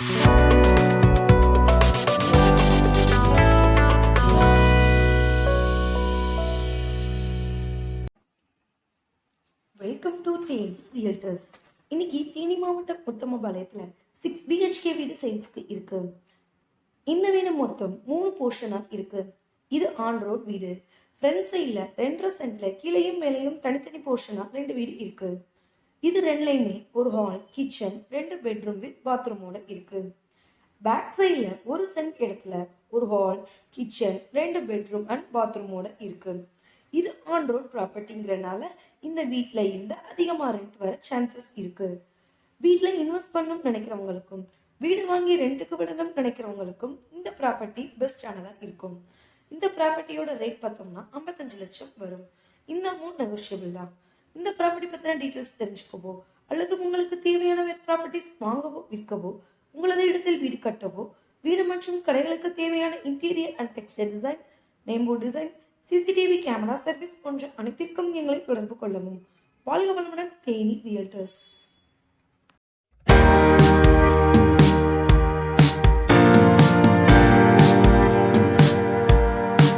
Welcome to Theni realtors. இன்னைக்கு தேனி மாவட்டம் உத்தமபாளையத்தில் 6 BHK வீடு சேல்ஸ்க்கு இருக்கு. இந்த வீடு மொத்தம் 3 போர்ஷனா இருக்கு. இது ஆன் ரோட் வீடு. ஃப்ரண்ட் சைடில் 2.5 சென்ட்ல கீழையும் மேலையும் தனித்தனி போர்ஷனா 2 வீடு இருக்கு. இது ரெண்டுலையுமே ஒரு ஹால், கிச்சன், 2 பெட்ரூம் வித் பாத்ரூமோட இருக்கு. பேக் சைடில் 1 சென்ட் இடத்துல ஒரு ஹால், கிச்சன், 2 பெட்ரூம் அண்ட் பாத்ரூமோட இருக்கு. இது ஆன் ரோட் ப்ராப்பர்ட்டிங்கிறனால இந்த வீட்டில் இருந்து அதிகமாக ரெண்ட் வர சான்சஸ் இருக்கு. வீட்டில் இன்வெஸ்ட் பண்ணணும்னு நினைக்கிறவங்களுக்கும் வீடு வாங்கி ரெண்ட்டுக்கு விடணும்னு நினைக்கிறவங்களுக்கும் இந்த ப்ராப்பர்ட்டி பெஸ்டானதாக இருக்கும். இந்த ப்ராப்பர்ட்டியோட ரேட் பார்த்தோம்னா 55 லட்சம் வரும். இந்த அமௌண்ட் நெகோஷியபிள் தான். இந்த ப்ராப்பர்ட்டி பற்றின டீட்டெயில்ஸ் தெரிஞ்சுக்கவோ அல்லது உங்களுக்கு தேவையான ப்ராப்பர்ட்டிஸ் வாங்கவோ விற்கவோ, உங்களது இடத்தில் வீடு கட்டவோ, வீடு மற்றும் கடைகளுக்கு தேவையான interior and textile design, name board design, CCTV camera service போன்ற அனைத்திற்கும் எங்களை தொடர்பு கொள்ளவும். வாழ்க வளமுடன், தேனி ரியல்டர்ஸ்.